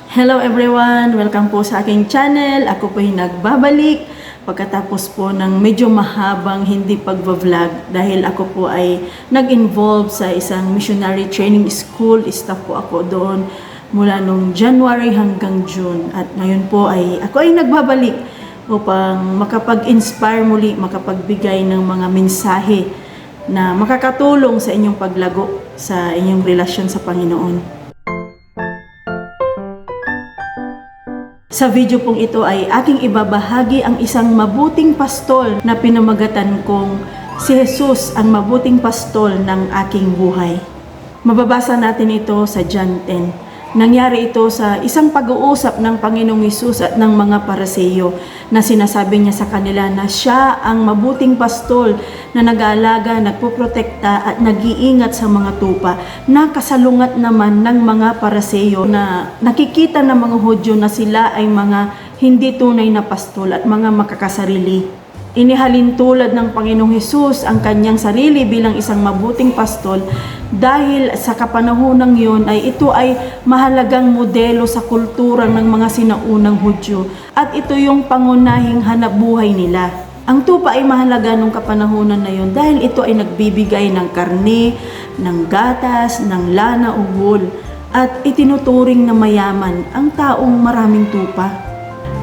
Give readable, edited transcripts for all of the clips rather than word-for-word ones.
Hello everyone! Welcome po sa aking channel. Ako po ay nagbabalik pagkatapos po ng medyo mahabang hindi pagbablog dahil ako po ay nag-involve sa isang missionary training school. Staff po ako doon mula nung January hanggang June. At ngayon po ay ako ay nagbabalik upang makapag-inspire muli, makapagbigay ng mga mensahe na makakatulong sa inyong paglago sa inyong relasyon sa Panginoon. Sa video pong ito ay aking ibabahagi ang isang mabuting pastol na pinamagatan kong si Jesus ang mabuting pastol ng aking buhay. Mababasa natin ito sa John 10. Nangyari ito sa isang pag-uusap ng Panginoong Hesus at ng mga Paraseyo na sinasabi niya sa kanila na siya ang mabuting pastol na nag-aalaga, nagpoprotekta at nag-iingat sa mga tupa na kasalungat naman ng mga Paraseyo na nakikita ng mga Hudyo na sila ay mga hindi tunay na pastol at mga makakasarili. Inihalin tulad ng Panginoong Hesus ang kanyang sarili bilang isang mabuting pastol dahil sa kapanahonang yun ay ito ay mahalagang modelo sa kultura ng mga sinaunang Hudyo at ito yung pangunahing hanapbuhay nila. Ang tupa ay mahalaga nung kapanahonan na yun dahil ito ay nagbibigay ng karne, ng gatas, ng lana o wool at itinuturing na mayaman ang taong maraming tupa.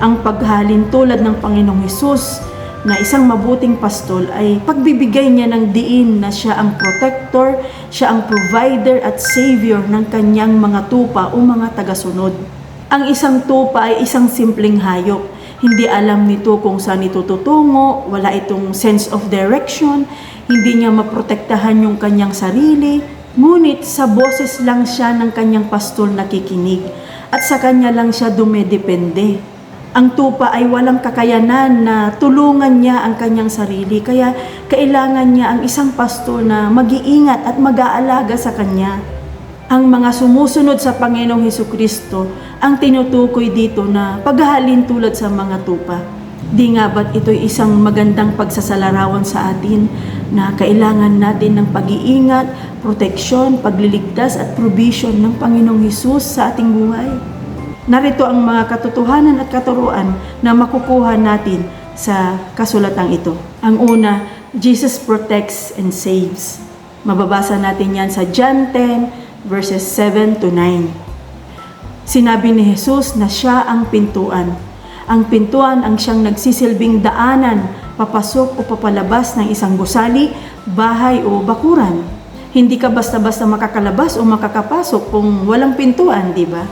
Ang paghalin tulad ng Panginoong Hesus na isang mabuting pastol ay pagbibigay niya ng diin na siya ang protector, siya ang provider at savior ng kanyang mga tupa o mga tagasunod. Ang isang tupa ay isang simpleng hayop. Hindi alam nito kung saan ito tutungo, wala itong sense of direction, hindi niya maprotektahan yung kanyang sarili, ngunit sa boses lang siya ng kanyang pastol nakikinig at sa kanya lang siya dumedepende. Ang tupa ay walang kakayanan na tulungan niya ang kanyang sarili, kaya kailangan niya ang isang pastol na mag-iingat at mag-aalaga sa kanya. Ang mga sumusunod sa Panginoong Hesukristo ang tinutukoy dito na paghahalin tulad sa mga tupa. Di nga ba't ito'y isang magandang pagsasalarawan sa atin na kailangan natin ng pag-iingat, proteksyon, pagliligtas at provision ng Panginoong Hesus sa ating buhay? Narito ang mga katotohanan at katuruan na makukuha natin sa kasulatang ito. Ang una, Jesus protects and saves. Mababasa natin yan sa John 10 verses 7 to 9. Sinabi ni Jesus na siya ang pintuan. Ang pintuan ang siyang nagsisilbing daanan, papasok o papalabas ng isang gusali, bahay o bakuran. Hindi ka basta-basta makakalabas o makakapasok kung walang pintuan, di ba?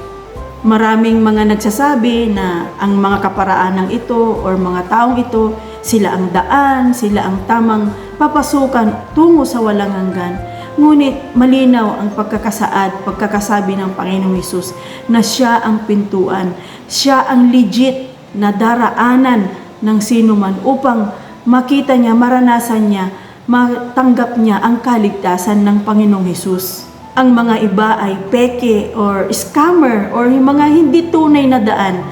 Maraming mga nagsasabi na ang mga kaparaanang ito or mga taong ito, sila ang daan, sila ang tamang papasukan tungo sa walang hanggan. Ngunit malinaw ang pagkakasabi ng Panginoong Hesus na siya ang pintuan, siya ang legit na daraanan ng sino man upang makita niya, maranasan niya, matanggap niya ang kaligtasan ng Panginoong Hesus. Ang mga iba ay peke or scammer or mga hindi tunay na daan.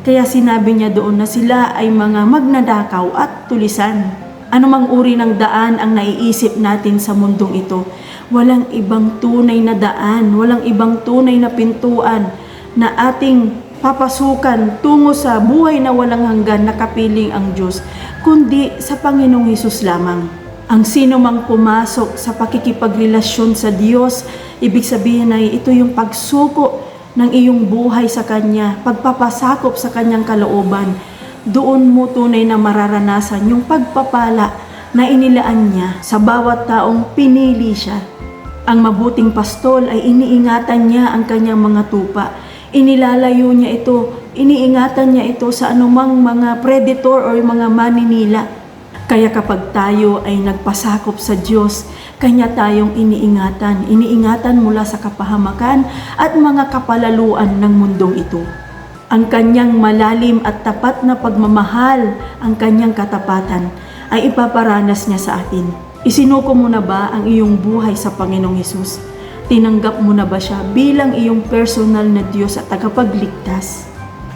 Kaya sinabi niya doon na sila ay mga magnanakaw at tulisan. Anumang uri ng daan ang naiisip natin sa mundong ito, walang ibang tunay na daan, walang ibang tunay na pintuan na ating papasukan tungo sa buhay na walang hanggan na kapiling ang Diyos, kundi sa Panginoong Hesus lamang. Ang sino mang pumasok sa pakikipagrelasyon sa Diyos, ibig sabihin ay ito yung pagsuko ng iyong buhay sa Kanya, pagpapasakop sa Kanyang kalooban. Doon mo tunay na mararanasan yung pagpapala na inilaan niya sa bawat taong pinili siya. Ang mabuting pastol ay iniingatan niya ang kanyang mga tupa. Inilalayo niya ito, iniingatan niya ito sa anumang mga predator o mga maninila. Kaya kapag tayo ay nagpasakop sa Diyos, Kanya tayong iniingatan mula sa kapahamakan at mga kapalaluan ng mundong ito. Ang Kanyang malalim at tapat na pagmamahal, ang Kanyang katapatan, ay ipaparanas niya sa atin. Isinuko mo na ba ang iyong buhay sa Panginoong Hesus? Tinanggap mo na ba siya bilang iyong personal na Diyos at tagapagligtas?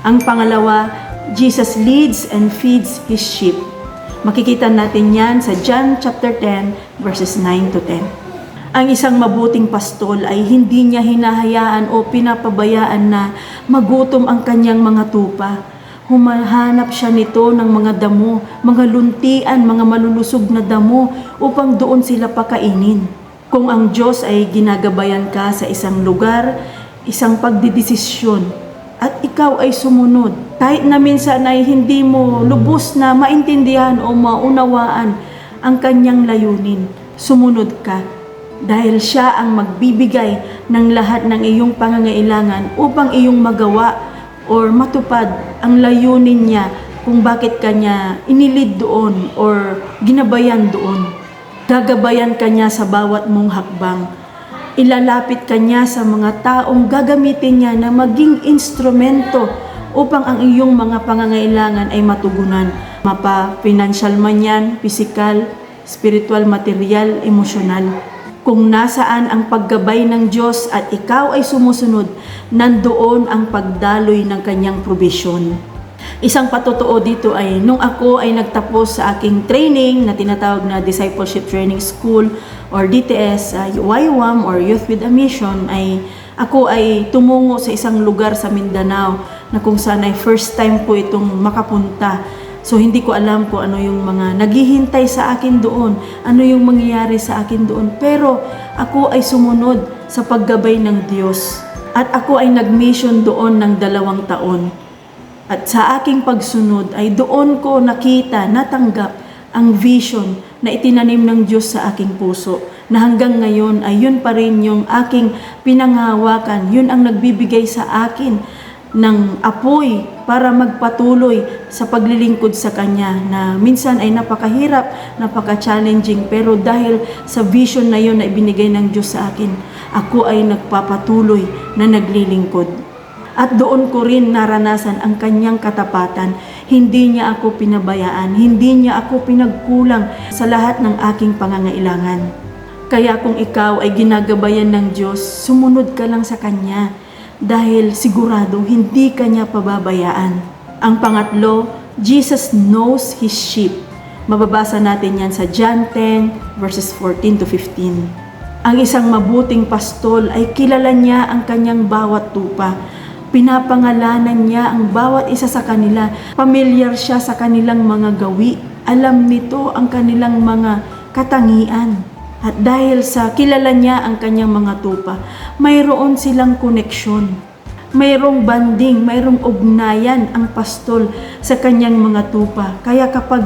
Ang pangalawa, Jesus leads and feeds His sheep. Makikita natin yan sa John chapter 10 verses 9 to 10. Ang isang mabuting pastol ay hindi niya hinahayaan o pinapabayaan na magutom ang kanyang mga tupa. Humahanap siya nito ng mga damo, mga luntian, mga malulusog na damo upang doon sila pakainin. Kung ang Diyos ay ginagabayan ka sa isang lugar, isang pagdidesisyon, at ikaw ay sumunod, kahit na minsan ay hindi mo lubos na maintindihan o maunawaan ang kanyang layunin, sumunod ka. Dahil siya ang magbibigay ng lahat ng iyong pangangailangan upang iyong magawa or matupad ang layunin niya kung bakit kanya inilid doon or ginabayan doon. Gagabayan kanya sa bawat mong hakbang. Ilalapit kanya sa mga taong gagamitin niya na maging instrumento upang ang iyong mga pangangailangan ay matugunan. Mapa-financial man yan, physical, spiritual, material, emosyonal. Kung nasaan ang paggabay ng Diyos at ikaw ay sumusunod, nandoon ang pagdaloy ng kanyang probisyon. Isang patotoo dito ay nung ako ay nagtapos sa aking training na tinatawag na Discipleship Training School or DTS, YWAM or Youth with a Mission, ay ako ay tumungo sa isang lugar sa Mindanao na kung saan ay first time po itong makapunta. So hindi ko alam kung ano yung mga naghihintay sa akin doon, ano yung mangyayari sa akin doon. Pero ako ay sumunod sa paggabay ng Diyos. At ako ay nag-mission doon ng 2 taon. At sa aking pagsunod ay doon ko nakita, natanggap ang vision na itinanim ng Diyos sa aking puso. Na hanggang ngayon ay yun pa rin yung aking pinanghawakan. Yun ang nagbibigay sa akin ng apoy para magpatuloy sa paglilingkod sa Kanya na minsan ay napakahirap, napaka-challenging, pero dahil sa vision na yun na ibinigay ng Diyos sa akin, ako ay nagpapatuloy na naglilingkod. At doon ko rin naranasan ang Kanyang katapatan. Hindi niya ako pinabayaan, hindi niya ako pinagkulang sa lahat ng aking pangangailangan. Kaya kung ikaw ay ginagabayan ng Diyos, sumunod ka lang sa Kanya. Dahil sigurado hindi kanya pababayaan. Ang pangatlo, Jesus knows His sheep. Mababasa natin yan sa John 10 verses 14 to 15. Ang isang mabuting pastol ay kilala niya ang kanyang bawat tupa. Pinapangalanan niya ang bawat isa sa kanila. Pamilyar siya sa kanilang mga gawi. Alam nito ang kanilang mga katangian. At dahil sa kilala niya ang kanyang mga tupa, mayroon silang koneksyon. Mayroong banding, mayroong ugnayan ang pastol sa kanyang mga tupa. Kaya kapag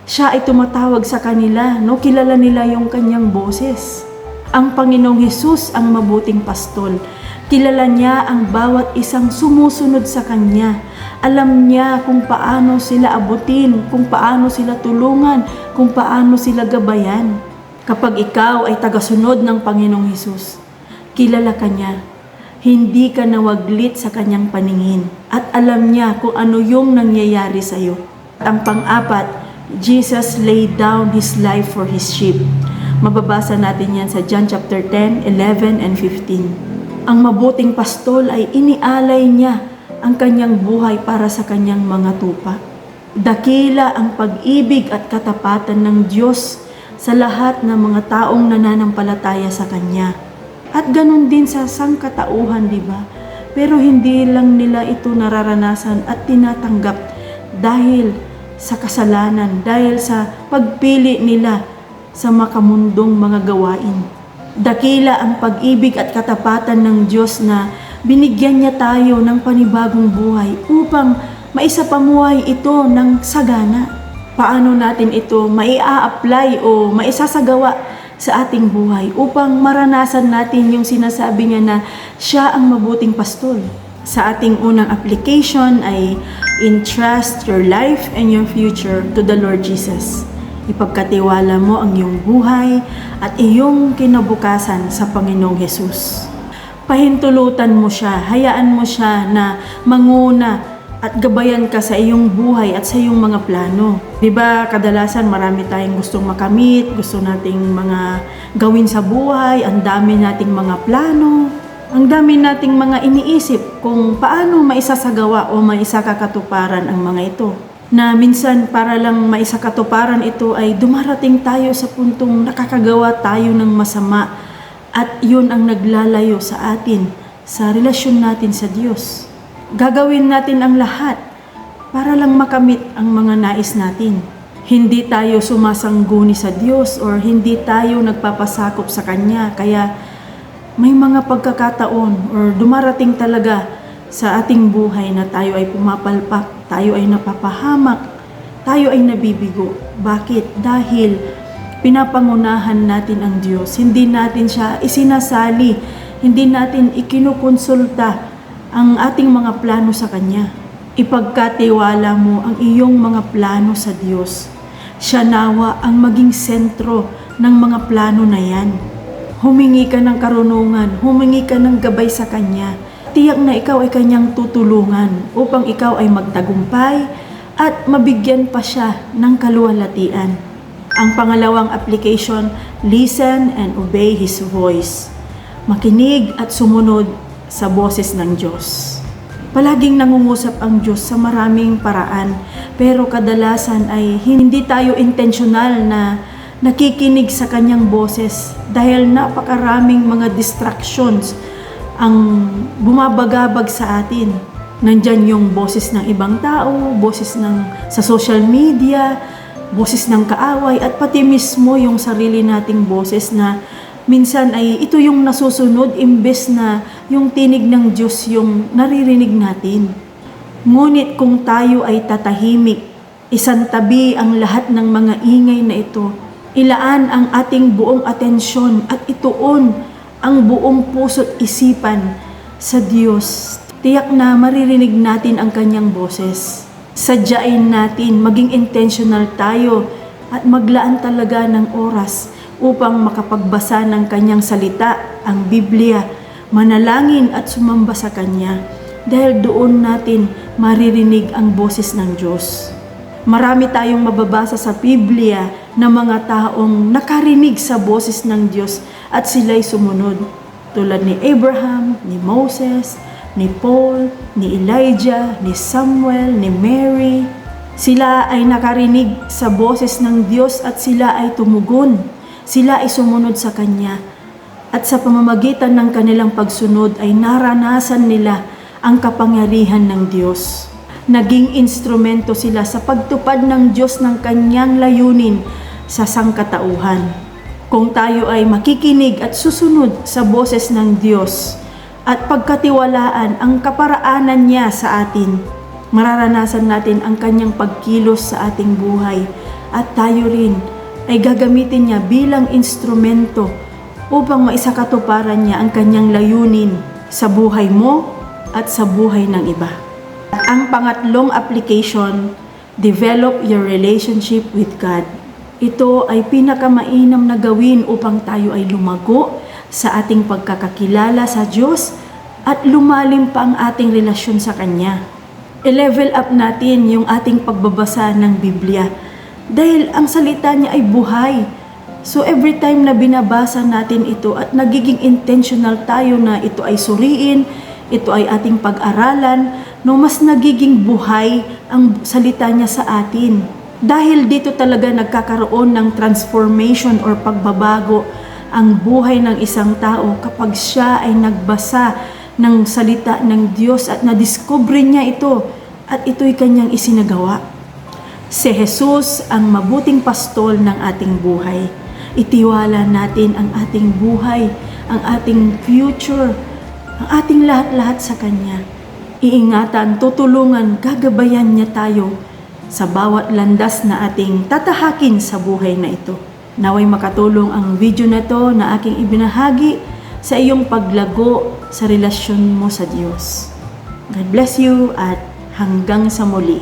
siya ay tumatawag sa kanila, kilala nila yung kanyang boses. Ang Panginoong Hesus ang mabuting pastol. Kilala niya ang bawat isang sumusunod sa Kanya. Alam niya kung paano sila abutin, kung paano sila tulungan, kung paano sila gabayan. Kapag ikaw ay tagasunod ng Panginoong Hesus, kilala ka niya. Hindi ka nawaglit sa kanyang paningin at alam niya kung ano yung nangyayari sa iyo. Ang pang-apat, Jesus laid down His life for His sheep. Mababasa natin yan sa John chapter 10, 11, and 15. Ang mabuting pastol ay inialay niya ang kanyang buhay para sa kanyang mga tupa. Dakila ang pag-ibig at katapatan ng Diyos sa lahat ng mga taong nananampalataya sa Kanya. At ganun din sa sangkatauhan, di ba? Pero hindi lang nila ito nararanasan at tinatanggap dahil sa kasalanan, dahil sa pagpili nila sa makamundong mga gawain. Dakila ang pag-ibig at katapatan ng Diyos na binigyan niya tayo ng panibagong buhay upang maisapamuhay ito ng sagana. Paano natin ito mai-a-apply o maisasagawa sa ating buhay upang maranasan natin yung sinasabi niya na siya ang mabuting pastol. Sa ating unang application ay entrust your life and your future to the Lord Jesus. Ipagkatiwala mo ang iyong buhay at iyong kinabukasan sa Panginoong Hesus. Pahintulutan mo siya, hayaan mo siya na manguna at gabayan ka sa iyong buhay at sa iyong mga plano. Diba, kadalasan marami tayong gustong makamit, gusto nating mga gawin sa buhay, ang dami nating mga plano, ang dami nating mga iniisip kung paano maisasagawa o maisakakatuparan ang mga ito. Na minsan para lang maisakatuparan ito ay dumarating tayo sa puntong nakakagawa tayo ng masama At yun ang naglalayo sa atin, sa relasyon natin sa Diyos. Gagawin natin ang lahat para lang makamit ang mga nais natin. Hindi tayo sumasangguni sa Diyos or hindi tayo nagpapasakop sa Kanya. Kaya may mga pagkakataon or dumarating talaga sa ating buhay na tayo ay pumapalpak, tayo ay napapahamak, tayo ay nabibigo. Bakit? Dahil pinapangunahan natin ang Diyos. Hindi natin siya isinasali, hindi natin ikinukonsulta ang ating mga plano sa Kanya. Ipagkatiwala mo ang iyong mga plano sa Diyos. Siya nawa ang maging sentro ng mga plano na yan. Humingi ka ng karunungan, humingi ka ng gabay sa Kanya. Tiyak na ikaw ay Kanyang tutulungan upang ikaw ay magtagumpay at mabigyan pa siya ng kaluwalhatian. Ang pangalawang application, listen and obey His voice. Makinig at sumunod sa boses ng Diyos. Palaging nangungusap ang Diyos sa maraming paraan, pero kadalasan ay hindi tayo intentional na nakikinig sa Kanyang boses dahil napakaraming mga distractions ang bumabagabag sa atin. Nandyan yung boses ng ibang tao, boses sa social media, boses ng kaaway, at pati mismo yung sarili nating boses na minsan ay ito yung nasusunod imbes na yung tinig ng Diyos yung naririnig natin. Ngunit kung tayo ay tatahimik, isantabi ang lahat ng mga ingay na ito, ilaan ang ating buong atensyon at ituon ang buong puso't isipan sa Diyos, tiyak na maririnig natin ang Kanyang boses. Sadyain natin, maging intentional tayo at maglaan talaga ng oras upang makapagbasa ng Kanyang salita, ang Biblia, manalangin at sumamba sa Kanya dahil doon natin maririnig ang boses ng Diyos. Marami tayong mababasa sa Biblia na mga taong nakarinig sa boses ng Diyos at sila'y sumunod. Tulad ni Abraham, ni Moses, ni Paul, ni Elijah, ni Samuel, ni Mary. Sila ay nakarinig sa boses ng Diyos at sila ay tumugon. Sila ay sumunod sa Kanya. At sa pamamagitan ng kanilang pagsunod ay naranasan nila ang kapangyarihan ng Diyos. Naging instrumento sila sa pagtupad ng Diyos ng Kanyang layunin sa sangkatauhan. Kung tayo ay makikinig at susunod sa boses ng Diyos at pagkatiwalaan ang kaparaanan niya sa atin, mararanasan natin ang Kanyang pagkilos sa ating buhay at tayo rin ay gagamitin niya bilang instrumento upang maisakatuparan niya ang Kanyang layunin sa buhay mo at sa buhay ng iba. Ang pangatlong application, develop your relationship with God. Ito ay pinakamainam na gawin upang tayo ay lumago sa ating pagkakakilala sa Diyos at lumalim pa ang ating relasyon sa Kanya. I-level up natin yung ating pagbabasa ng Biblia dahil ang salita niya ay buhay. So every time na binabasa natin ito at nagiging intentional tayo na ito ay suriin, ito ay ating pag-aralan, no mas nagiging buhay ang salita niya sa atin. Dahil dito talaga nagkakaroon ng transformation or pagbabago ang buhay ng isang tao kapag siya ay nagbasa ng salita ng Diyos at nadiskubre niya ito at ito'y kanyang isinagawa. Si Jesus ang mabuting pastol ng ating buhay. Itiwala natin ang ating buhay, ang ating future, ang ating lahat-lahat sa Kanya. Iingatan, tutulungan, gagabayan niya tayo sa bawat landas na ating tatahakin sa buhay na ito. Naway makatulong ang video na to na aking ibinahagi sa iyong paglago sa relasyon mo sa Diyos. God bless you at hanggang sa muli.